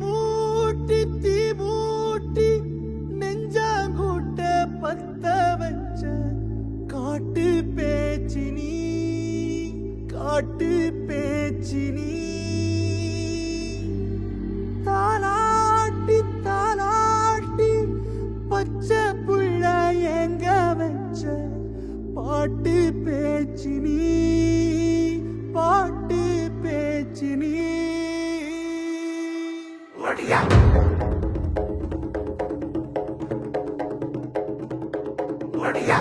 மூட்டி தீ மூட்டி நெஞ்சாங்கூட்ட பத்த வச்ச காட்டு பேச்சினி காட்டு பேச்சினி தாலாட்டி தாலாட்டி பச்சை புள்ள எங்க வச்ச பாட்டு பேச்சினி பாட்டு பேச்சினி ஒடியா ஒடியா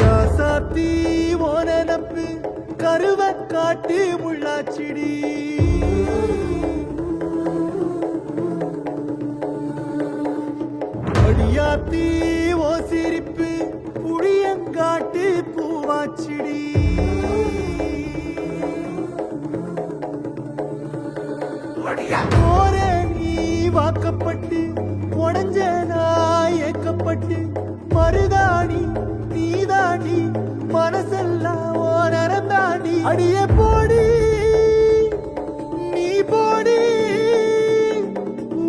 ராசாத்தி ஓனப்பு கருவ காட்டு முள்ளாச்சிடி அடியாத்தி ஓ சிரிப்பு புளியங்காட்டு பூவாச்சிடி போற நீ வாக்கப்பட்டு உடஞ்ச நாய் ஏக்கப்பட்டு மருதாணி நீதாண்டி மனசெல்லாம் ஓ நரந்தாண்டி அடிய போடி நீ போடி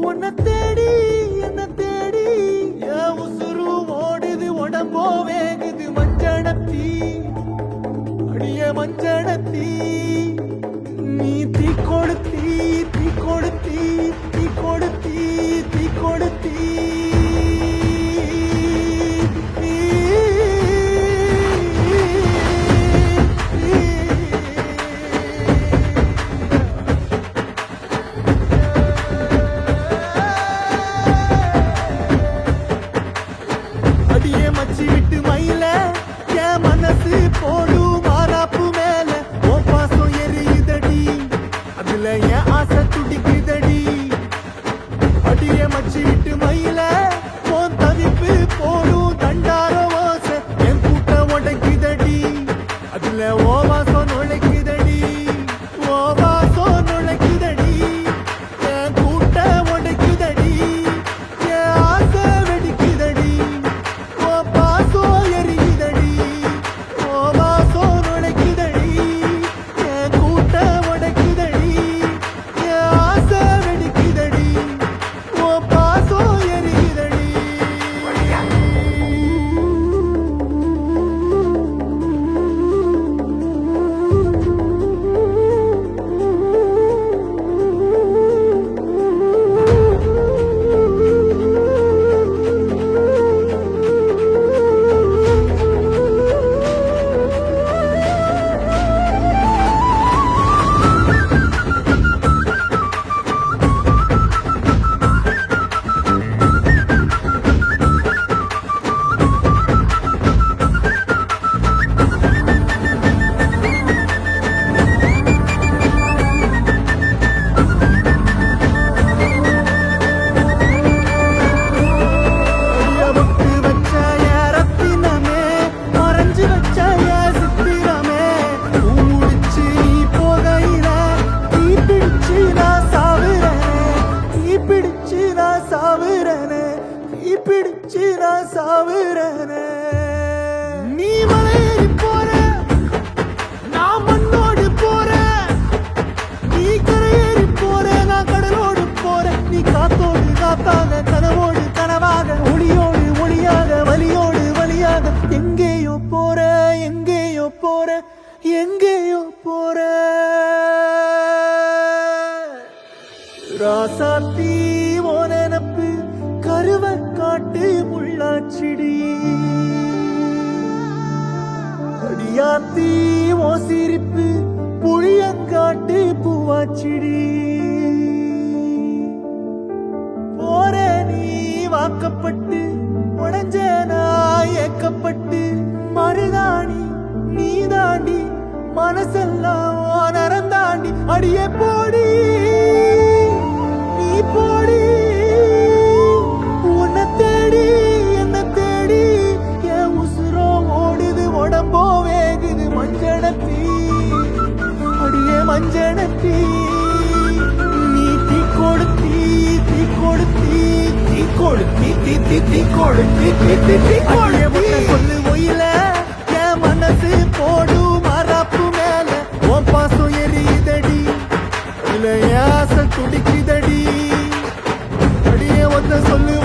உன்னை தேடி என்ன தேடி என் உசுரு ஓடுது உடம்போ வேகுது மஞ்சனத்தி அடிய மஞ்சனத்தி நீ தீ கொடுத்தி தீ கொடுத்தி தீ கொடுத்தி தீ கொடுத்தி அடியே மச்சி விட்டு மயில என் மனசு போடும் மாறாப்பு மேல ஓ பாசம் எரியுதடி அதுல என் ஆசை துடிக்குதடி அடியே மச்சி விட்டு மயில உன் தவிப்பு போடும் தண்டார ஓசை என் கூட்ட உடைக்குதடி அதுல ஓ வாசம் நுழைக்குதடி ஓ வாசம் நுழைக்குதடி என் கூட்ட உடைக்குதடி என் ஆசை வெடிக்குதடி ஓ பாசம் எரியுதடி ஓ வாசம் நுழைக்குதடி என் கூட்ட உடைக்குதடி என் ஆசை வெடிக்குதடி ஓ பாசம் எரியுதடி விட்டு வச்ச என் ரத்தினமே மறைஞ்சு வச்ச என் சித்திரமே முடிச்சு நீ போகையில தீ பிடிச்சு நான் சாவுறேனே தீ பிடிச்சு நான் சாவுறேனே தீ பிடிச்சு நான் சாவுறேனே நீ மலையேறி போற நான் மண்ணோடு போறேன் நீ கரையேறி போற நான் கடலோடு போறேன் நீ காத்தோடு காத்தாக கனவோடு கனவாக ஒளியோடு ஒளியாக வலியோடு வலியாக எங்கேயோ போற எங்கேயோ போற எங்கேயோ போற ராசாத்தி ஓ நெனப்பு கருவ காட்டு முள்ளாச்சிடி அடியாத்தி ஓ சிரிப்பு புளியங்காட்டு பூவாச்சிடி போற நீ வாக்கப்பட்டு உடஞ்ச நாய் ஏக்கப்பட்டு மருதாணி நீதாண்டி மனசெல்லாம் ஓ நரந்தாண்டி அடிய போடி நீ போடி உன்னை தேடி என்ன தேடி என் உசுரோ ஓடுது உடம்போ வேகுது மஞ்சனத்தி அடியே மஞ்சனத்தி அடியே முட்டை சொல்லு ஒயில என் மனசு போடு மரப்பு மேல உன் பாசம் எரியுதடி இல்ல ஏச துடிக்குதடி அடியே ஒத்த சொல்லு